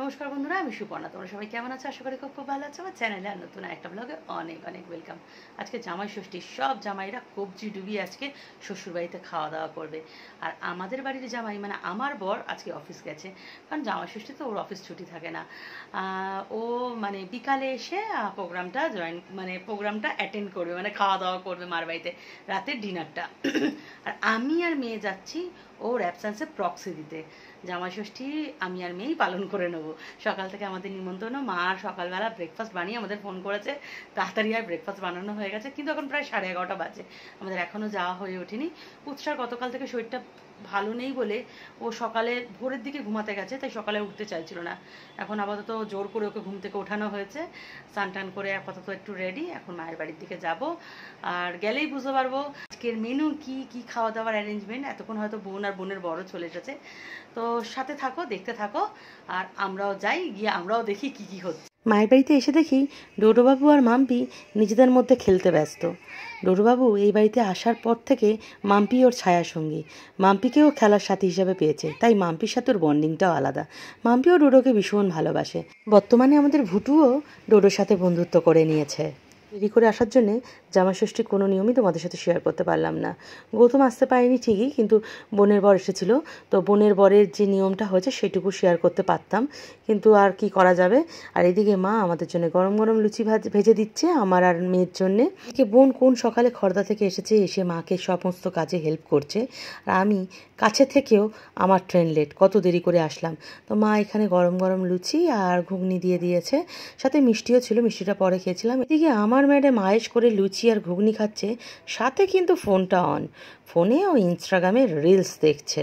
নমস্কার বন্ধুরা, আমি সুপর্ণা। তোমরা সবাই কেমন আছো? আশা করি খুব ভালো আছো। আমার চ্যানেলে আর নতুন একটা ব্লগে অনেক অনেক ওয়েলকাম। আজকে জামাই ষষ্ঠী, সব জামাইরা কবজি ডুবিয়ে আজকে শ্বশুরবাড়িতে খাওয়া দাওয়া করবে। আর আমাদের বাড়ির জামাই মানে আমার বর আজকে অফিস গেছে, কারণ জামাই ষষ্ঠী তো ওর অফিস ছুটি থাকে না। ও মানে বিকালে এসে প্রোগ্রামটা অ্যাটেন্ড করবে, মানে খাওয়া দাওয়া করবে মার বাড়িতে, রাতের ডিনারটা। আর আমি আর মেয়ে যাচ্ছি ওর অ্যাবসেন্সে প্রক্সি দিতে। জামাই ষষ্ঠী আমি আর মেয়েই পালন করে নেবো। সকাল থেকে আমাদের নিমন্ত্রণ, মা সকালবেলা ব্রেকফাস্ট বানিয়ে আমাদের ফোন করেছে, তাড়াতাড়ি আর ব্রেকফাস্ট বানানো হয়ে গেছে, কিন্তু এখন প্রায় 11:30 বাজে, আমাদের এখনও যাওয়া হয়ে ওঠেনি। উৎসার গতকাল থেকে শরীরটা ভালো নেই বলে ও সকালে ভোরের দিকে ঘুমাতে গেছে, তাই সকালে উঠতে চাইছিল না। এখন আপাতত জোর করে ওকে ঘুম থেকে ওঠানো হয়েছে, স্নান টান করে আপাতত একটু রেডি, এখন মায়ের বাড়ির দিকে যাব। আর গেলেই বুঝতে পারবো আজকের মেনু কি কি খাওয়া দাওয়ার অ্যারেঞ্জমেন্ট। এতক্ষণ হয়তো বোন আর বোনের বড় চলে এসেছে, তো সাথে থাকো, দেখতে থাকো, আর আমরাও যাই, গিয়ে আমরাও দেখি কি কি হচ্ছে। মায়ের বাড়িতে এসে দেখি ডোডোবাবু আর মাম্পি নিজেদের মধ্যে খেলতে ব্যস্ত। ডোডোবাবু এই বাড়িতে আসার পর থেকে মাম্পি ওর ছায়া সঙ্গী, মাম্পিকেও খেলার সাথী হিসাবে পেয়েছে, তাই মাম্পির সাথে ওর বন্ডিংটাও আলাদা। মাম্পিও ডোডোকে ভীষণ ভালোবাসে। বর্তমানে আমাদের ভুটুও ডোডোর সাথে বন্ধুত্ব করে নিয়েছে। দেরি করে আসার জন্যে জামাই ষষ্ঠীর কোনো নিয়মই তোমাদের সাথে শেয়ার করতে পারলাম না। গৌতম আসতে পারেনি ঠিকই, কিন্তু বোনের বর এসেছিল, তো বোনের বরের যে নিয়মটা হয়েছে সেটুকু শেয়ার করতে পারতাম, কিন্তু আর কি করা যাবে। আর এদিকে মা আমাদের জন্য গরম গরম লুচি ভেজে দিচ্ছে, আমার আর মেয়ের জন্যে। এদিকে বোন কোন সকালে খড়দা থেকে এসেছে, এসে মাকে সমস্ত কাজে হেল্প করছে। আর আমি কাছে থেকেও আমার ট্রেন লেট, কত দেরি করে আসলাম, তো মা এখানে গরম গরম লুচি আর ঘুগনি দিয়ে দিয়েছে, সাথে মিষ্টিও ছিল, মিষ্টিটা পরে খেয়েছিলাম। এদিকে আমার ম্যাডাম আয়েশ করে লুচি আর ঘুগনি খাচ্ছে, সাথে কিন্তু ফোনটা অন, ফোনে ও ইনস্টাগ্রামে রিলস দেখছে।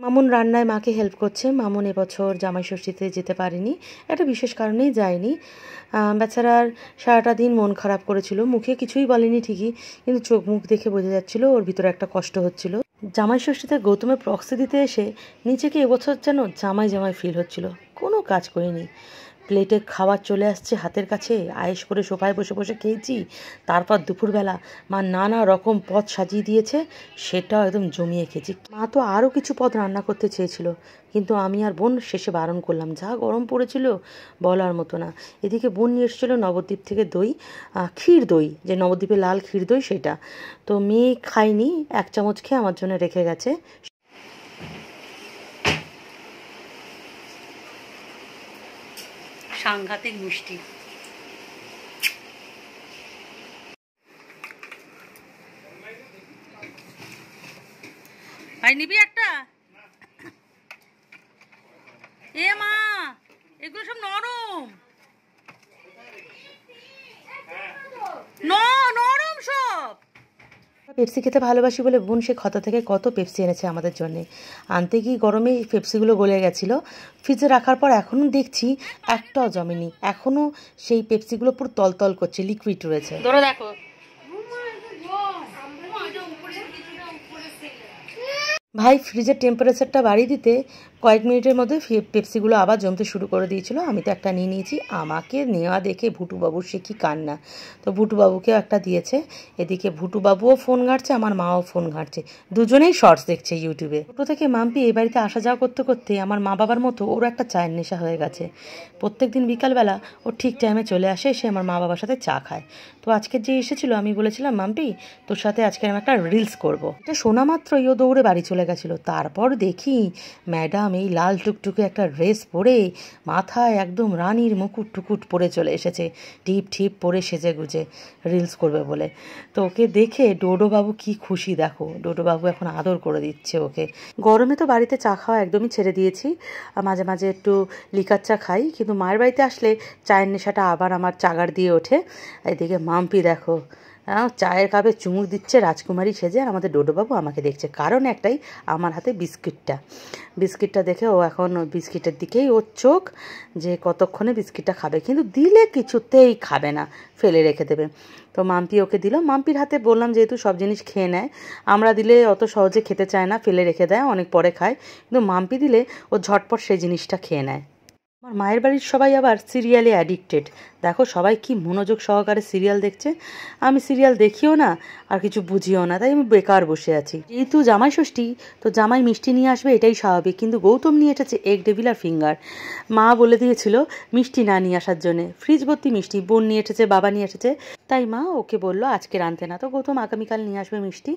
মামুন রান্নায় মাকে হেল্প করছে। মামুন এবছর জামাই ষষ্ঠীতে যেতে পারেনি, একটা বিশেষ কারণেই যায়নি। বেচারার সারাটা দিন মন খারাপ করেছিল, মুখে কিছুই বলেনি ঠিকই, কিন্তু চোখ মুখ দেখে বোঝা যাচ্ছিল ওর ভিতরে একটা কষ্ট হচ্ছিল। জামাই ষষ্ঠীতে গৌতমের প্রক্সি দিতে এসে নিজেকে এবছর যেন জামাই জামাই ফিল হচ্ছিল। কোনো কাজ করিনি, প্লেটে খাবার চলে আসছে হাতের কাছে, আয়েশ করে সোফায় বসে বসে খেয়েছি। তারপর দুপুরবেলা মা নানা রকম পদ সাজিয়ে দিয়েছে, সেটাও একদম জমিয়ে খেয়েছি। মা তো আরও কিছু পদ রান্না করতে চেয়েছিল, কিন্তু আমি আর বোন শেষে বারণ করলাম, যা গরম পড়েছিল বলার মতো না। এদিকে বোন নিয়ে এসেছিলো নবদ্বীপ থেকে দই, ক্ষীর দই, যে নবদ্বীপের লাল ক্ষীর দই সেটা, তো মেয়ে খায়নি, 1 চামচ খেয়ে আমার জন্য রেখে গেছে। সাংঘাতিক মিষ্টি। ভাই নিবি একটা? এ মা, এগুলো সব নরম, নরম সব। পেপসি খেতে ভালোবাসি বলে বোন সে ক্ষত থেকে কত পেপসি এনেছে আমাদের জন্যে। আনতে গিয়ে গরমে পেপসিগুলো গলে গেছিলো, ফ্রিজে রাখার পর এখনও দেখছি একটাও জমেনি, এখনও সেই পেপসিগুলো পুরো তলতল করছে, লিকুইড রয়েছে। ধরে দেখো, ভাই ফ্রিজের টেম্পারেচারটা বাড়িয়ে দিতে কয়েক মিনিটের মধ্যে পেপসিগুলো আবার জমতে শুরু করে দিয়েছিল। আমি তো একটা নিয়ে নিয়েছি, আমাকে নেওয়া দেখে ভুটুবাবুর সে কি কান্না, তো ভুটুবাবুকেও একটা দিয়েছে। এদিকে ভুটুবাবুও ফোন ঘাঁটছে, আমার মাও ফোন ঘাঁটছে, দুজনেই শর্টস দেখছে ইউটিউবে। ছোটো থেকে মাম্পি এই বাড়িতে আসা যাওয়া করতে করতে আমার মা বাবার মতো ওরও একটা চায়ের নেশা হয়ে গেছে। প্রত্যেক দিন বিকালবেলা ও ঠিক টাইমে চলে আসে, এসে আমার মা বাবার সাথে চা খায়। তো আজকে যে এসেছিলো আমি বলেছিলাম, মাম্পি তোর সাথে আজকে আমি একটা রিলস করবো। এটা শোনা মাত্রই ও দৌড়ে বাড়ি চলে গেছিলো। তারপর দেখি ম্যাডাম এই লাল টুকটুকে একটা ড্রেস পরে, মাথায় একদম রানীর মুকুট টুকুট পরে চলে এসেছে, টিপ ঠিপ পরে সেজে গুজে রিলস করবে বলে। তো ওকে দেখে ডোডোবাবু কি খুশি দেখো, ডোডোবাবু এখন আদর করে দিচ্ছে ওকে। গরমে তো বাড়িতে চা খাওয়া একদমই ছেড়ে দিয়েছি, মাঝে মাঝে একটু লিকার চা খাই, কিন্তু মায়ের বাড়িতে আসলে চায়ের নেশাটা আবার আমার চাগার দিয়ে ওঠে। এদিকে মাম্পি দেখো চায়ের কাপে চুমুক দিচ্ছে রাজকুমারী সেজে, আর আমাদের ডোডোবাবু আমাকে দেখছে, কারণ একটাই, আমার হাতে বিস্কিটটা দেখে ও এখন বিস্কিটের দিকেই ওর চোখ, যে কতক্ষণে বিস্কিটটা খাবে, কিন্তু দিলে কিছুতেই খাবে না, ফেলে রেখে দেবে। তো মাম্পি ওকে দিল, মাম্পির হাতে বললাম যেহেতু সব জিনিস খেয়ে নেয়, আমরা দিলে অত সহজে খেতে চায় না, ফেলে রেখে দেয়, অনেক পরে খায়, কিন্তু মাম্পি দিলে ও ঝটপট সেই জিনিসটা খেয়ে নেয়। আমার মায়ের বাড়ির সবাই আবার সিরিয়ালে অ্যাডিক্টেড, দেখো সবাই কি মনোযোগ সহকারে সিরিয়াল দেখছে, আমি সিরিয়াল দেখিও না আর কিছু বুঝিও না, তাই আমি বেকার বসে আছি। যেহেতু জামাই ষষ্ঠী, তো জামাই মিষ্টি নিয়ে আসবে এটাই স্বাভাবিক, কিন্তু গৌতম নিয়ে এসেছে এগ ডেভিল আর ফিঙ্গার। মা বলে দিয়েছিল মিষ্টি না নিয়ে আসার জন্যে, ফ্রিজ ভর্তি মিষ্টি, বোন নিয়ে এসেছে, বাবা নিয়ে এসেছে, তাই মা ওকে বললো আজকে আনতে না, তো গৌতম আগামীকাল নিয়ে আসবে মিষ্টি।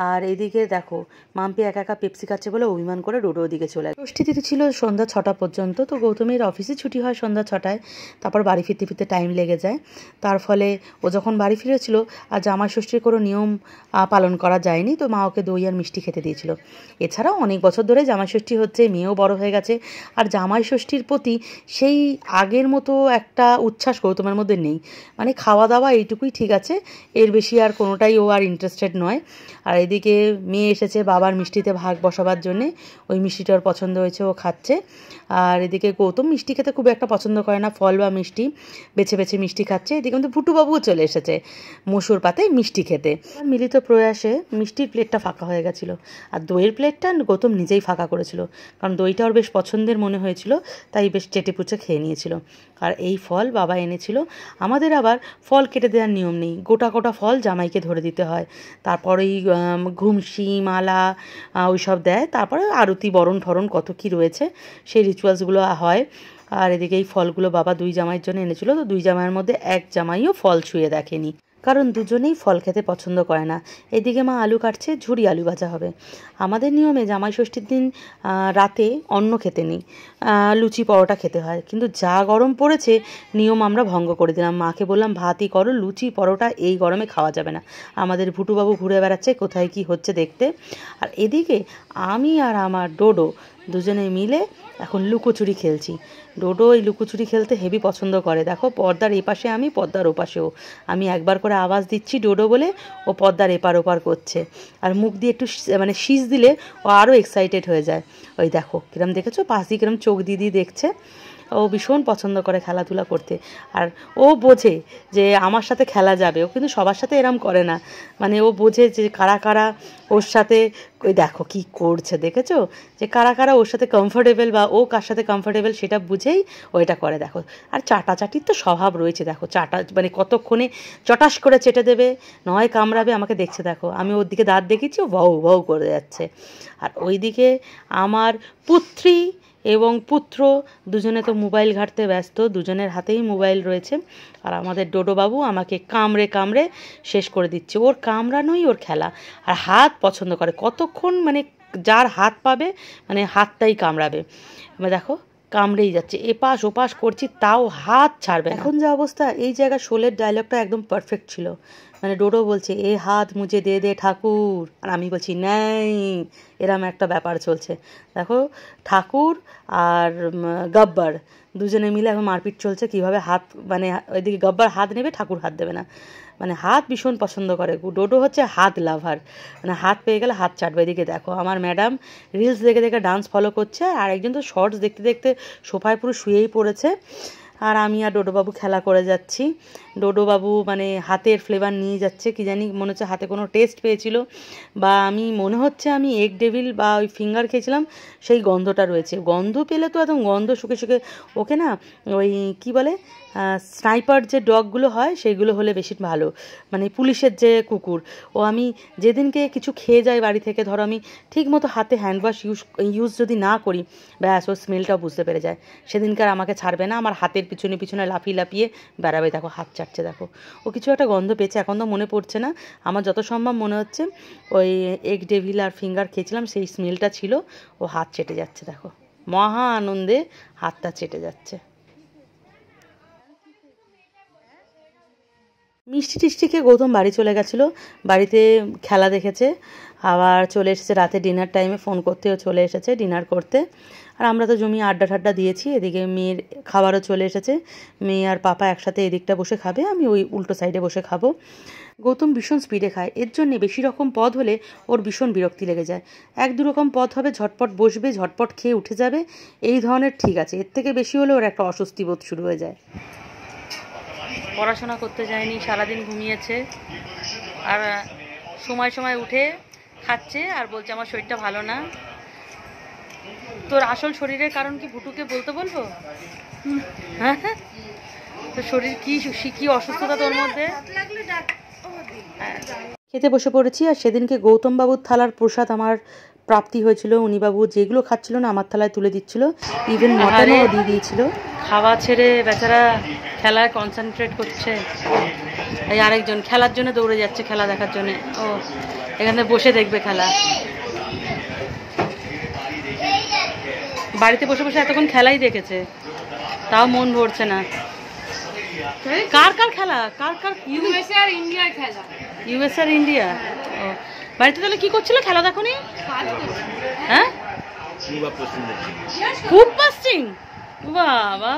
আর এদিকে দেখো মাম্পি একা একা পেপসি খাচ্ছে বলে অভিমান করে ডোডো ওদিকে চলে যায়। ষষ্ঠী তিথি ছিল সন্ধ্যা 6টা পর্যন্ত, তো গৌতমের অফিসে ছুটি হয় সন্ধ্যা 6টায়, তারপর বাড়ি ফিরতে ফিরতে টাইম লেগে যায়। তার ফলে ও যখন বাড়ি ফিরেছিল আর জামাই ষষ্ঠীর কোনো নিয়ম পালন করা যায়নি, তো মা ওকে দই আর মিষ্টি খেতে দিয়েছিল। এছাড়াও অনেক বছর ধরে জামাই ষষ্ঠী হচ্ছে, মেয়েও বড় হয়ে গেছে, আর জামাই ষষ্ঠীর প্রতি সেই আগের মতো একটা উচ্ছ্বাস গৌতমের মধ্যে নেই। মানে খাওয়া দাওয়া এইটুকুই ঠিক আছে, এর বেশি আর কোনোটাই ও আর ইন্টারেস্টেড নয়। আর এদিকে মেয়ে এসেছে বাবার মিষ্টিতে ভাগ বসাবার জন্যে, ওই মিষ্টিটা ওর পছন্দ হয়েছে, ও খাচ্ছে। আর এদিকে গৌতম মিষ্টি খেতে খুব একটা পছন্দ করে না, ফল বা মিষ্টি বেছে বেছে মিষ্টি খাচ্ছে। এদিকে কিন্তু ভুটুবাবুও চলে এসেছে মসুর পাতে মিষ্টি খেতে। মিলিত প্রয়াসে মিষ্টির প্লেটটা ফাঁকা হয়ে গেছিলো, আর দইয়ের প্লেটটা গৌতম নিজেই ফাঁকা করেছিল, কারণ দইটা ওর বেশ পছন্দের মনে হয়েছিল, তাই বেশ চেটেপুচে খেয়ে নিয়েছিল। আর এই ফল বাবা এনেছিল। আমাদের আবার ফল কেটে দেওয়ার নিয়ম নেই, গোটা গোটা ফল জামাইকে ধরে দিতে হয়, তারপরেই ঘুমসি মালা ওই সব দেয়, তারপরে আরতি বরণ ঠরণ কত কী রয়েছে সেই রিচুয়ালসগুলো হয়। আর এদিকে এই ফলগুলো বাবা দুই জামাইয়ের জন্য এনেছিল, তো দুই জামাইয়ের মধ্যে এক জামাইও ফল ছুঁয়ে দেখেনি, কারণ দুজনেই ফল খেতে পছন্দ করে না। এদিকে মা আলু কাটছে, ঝুরি আলু ভাজা হবে। আমাদের নিয়মে জামাই ষষ্ঠীর দিন রাতে অন্ন খেতে নেই, লুচি পরোটা খেতে হয়, কিন্তু যা গরম পড়েছে নিয়ম আমরা ভঙ্গ করে দিলাম। মাকে বললাম ভাতই করো, লুচি পরোটা এই গরমে খাওয়া যাবে না। আমাদের ভুটুবাবু ঘুরে বেড়াচ্ছে কোথায় কি হচ্ছে দেখতে। আর এদিকে আমি আর আমার ডোডো দুজনে মিলে এখন লুকোচুরি খেলছি। ডোডো এই লুকোচুরি খেলতে হেভি পছন্দ করে, দেখো পর্দার এপাশে আমি, পর্দার ওপাশেও আমি, একবার করে আওয়াজ দিচ্ছি ডোডো বলে ও পর্দার এপার ওপার করছে, আর মুখ দিয়ে একটু মানে শীষ দিলে ও আরও এক্সাইটেড হয়ে যায়। ওই দেখো কিরম দেখেছো, পাশ দিয়ে কিরম চোখ দিয়ে দিয়ে দেখছে। ও ভীষণ পছন্দ করে খেলাধুলা করতে, আর ও বোঝে যে আমার সাথে খেলা যাবে, ও কিন্তু সবার সাথে এরম করে না, মানে ও বোঝে যে কারা কারা ওর সাথে, ওই দেখো কি করছে দেখেছো, যে কারা কারা ওর সাথে কমফোর্টেবল বা ও কার সাথে কমফোর্টেবল সেটা বুঝেই ও এটা করে। দেখো আর চাটাচাটির তো স্বভাব রয়েছে, দেখো চাটা মানে কতক্ষণে চটাস করে চেটে দেবে, নয় কামড়াবে, আমাকে দেখছে দেখো, আমি ওর দিকে দাঁত দেখেছি ও ভাউ ভাউ করে যাচ্ছে। আর ওইদিকে আমার পুত্রী এবং পুত্র দুজনে তো মোবাইল ঘাঁটতে ব্যস্ত, দুজনের হাতেই মোবাইল রয়েছে। আর আমাদের ডোডোবাবু আমাকে কামড়ে কামড়ে শেষ করে দিচ্ছে, ওর কামড়ানোই ওর খেলা। আর হাত পছন্দ করে, কতক্ষণ মানে যার হাত পাবে মানে হাতটাই কামড়াবে। দেখো কামড়েই যাচ্ছে, এপাশ ওপাশ করছি তাও হাত ছাড়বে। এখন যা অবস্থা, এই জায়গায় শোলের ডায়লগটা একদম পারফেক্ট ছিল, মানে ডোডো বলছে এ হাত মুঝে দে দে ঠাকুর, আর আমি বলছি নেই, এরম একটা ব্যাপার চলছে। দেখো ঠাকুর আর গব্বর দুজনে মিলে এখন মারপিট চলছে, কীভাবে হাত মানে ওইদিকে গব্বর হাত নেবে, ঠাকুর হাত দেবে না, মানে হাত ভীষণ পছন্দ করে। ডোডো হচ্ছে হাত লাভার, মানে হাত পেয়ে গেলে হাত চাটবে। এদিকে দেখো আমার ম্যাডাম রিলস দেখে দেখে ডান্স ফলো করছে, আর একজন তো শর্টস দেখতে দেখতে সোফায় পুরো শুয়েই পড়েছে। আর আমি আর ডোডোবাবু খেলা করে যাচ্ছি। ডোডোবাবু মানে হাতের ফ্লেভার নিয়ে যাচ্ছে, কি জানি মনে হচ্ছে হাতে কোনো টেস্ট পেয়েছিল, বা আমি মনে হচ্ছে আমি এগ ডেভিল বা ওই ফিঙ্গার খেয়েছিলাম সেই গন্ধটা রয়েছে। গন্ধ পেলে তো একদম গন্ধ শুকে শুকে ওকে না ওই কি বলে স্নাইপার যে ডগগুলো হয় সেইগুলো হলে বেশি ভালো, মানে পুলিশের যে কুকুর। ও আমি যেদিনকে কিছু খেয়ে যাই বাড়ি থেকে, ধরো আমি ঠিক মতো হাতে হ্যান্ডওয়াশ ইউজ যদি না করি, ব্যাস ও স্মেলটাও বুঝতে পেরে যায়, সেদিনকার আমাকে ছাড়বে না, আমার হাতের পিছনে পিছনে লাফিয়ে লাফিয়ে বেড়াবে। দেখো হাত চাটছে, দেখো ও কিছু একটা গন্ধ পেয়েছে, এখন তো মনে পড়ছে না, আমার যত সম্ভব মনে হচ্ছে ওই এগ ডেভিল আর ফিঙ্গার খেয়েছিলাম সেই স্মেলটা ছিল। ও হাত চেটে যাচ্ছে, দেখো মহা আনন্দে হাতটা চেটে যাচ্ছে। মিষ্টি টিষ্টি খেয়ে গৌতম বাড়ি চলে গেছিলো, বাড়িতে খেলা দেখেছে, আবার চলে এসেছে রাতে ডিনার টাইমে, ফোন করতেও চলে এসেছে ডিনার করতে। আর আমরা তো জমি আড্ডা ঠাড্ডা দিয়েছি, এদিকে মেয়ের খাবারও চলে এসেছে, মেয়ে আর পাপা একসাথে এদিকটা বসে খাবে, আমি ওই উল্টো সাইডে বসে খাবো। গৌতম ভীষণ স্পিডে খায়, এর জন্যে বেশি রকম পদ হলে ওর ভীষণ বিরক্তি লেগে যায়। এক দু রকম পদ হবে, ঝটপট বসবে, ঝটপট খেয়ে উঠে যাবে, এই ধরনের ঠিক আছে, এর থেকে বেশি হলে ওর একটা অস্বস্তি বোধ শুরু হয়ে যায়। পড়াশোনা করতে যায়নি, সারাদিন ঘুমিয়েছে, আর সময় সময় উঠে খাচ্ছে আর বলছে আমার শরীরটা ভালো না। তোর আসল শরীরের কারণ কি ভুটুকে বলতে বলবো? হ্যাঁ, তো তোর শরীর কি কি অসুস্থতা তোর মধ্যে? খেতে বসে পড়েছি। আর সেদিনকে গৌতম বাবুর থালার প্রসাদ আমার প্রাপ্তি হয়েছিল। উনি বাবু যেগুলো খাচ্ছিল না আমার থালায় তুলে দিচ্ছিল, ইভেন মটনও দিয়ে দিয়েছিল। খাওয়া ছেড়ে বেচারা খেলায় কনসেন্ট্রেট করছে। এই আরেকজন খেলার জন্য দৌড়ে যাচ্ছে, খেলা দেখার জন্য। ও এখানে বসে দেখবে খেলা। বাড়িতে বসে বসে এতক্ষণ খেলাই দেখেছে, তাও মন ভরছে না। কার কার খেলা? কার কার? ইউএসএ আর ইন্ডিয়ার খেলা। ইউএস আর ইন্ডিয়া। ও বাড়িতে তাহলে কি করছিল? খেলা দেখোনি? হ্যাঁ, খুব পাস্টিং। বাবা,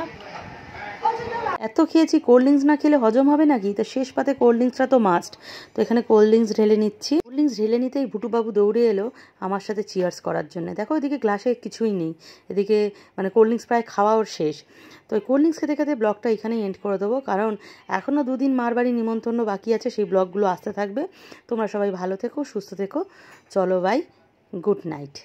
এত খেয়েছি, কোল্ড ড্রিঙ্কস না খেলে হজম হবে নাকি? তো শেষ পাতে কোল্ড ড্রিঙ্কসটা তো মাস্ট। তো এখানে কোল্ড ড্রিঙ্কস ঢেলে নিচ্ছি। কোল্ড ড্রিঙ্কস ঢেলে নিতেই ভুটুবাবু দৌড়ে এলো আমার সাথে চিয়ার্স করার জন্য। দেখো এদিকে গ্লাসে কিছুই নেই, এদিকে মানে কোল্ড ড্রিঙ্কস প্রায় খাওয়া ওর শেষ। তো ওই কোল্ড ড্রিঙ্কস খেতে খেতে ব্লগটা এখানেই এন্ড করে দেবো, কারণ এখনও 2 দিন মার বাড়ি নিমন্ত্রণ বাকি আছে, সেই ব্লগগুলো আসতে থাকবে। তোমরা সবাই ভালো থেকো, সুস্থ থেকো। চলো বাই, গুড নাইট।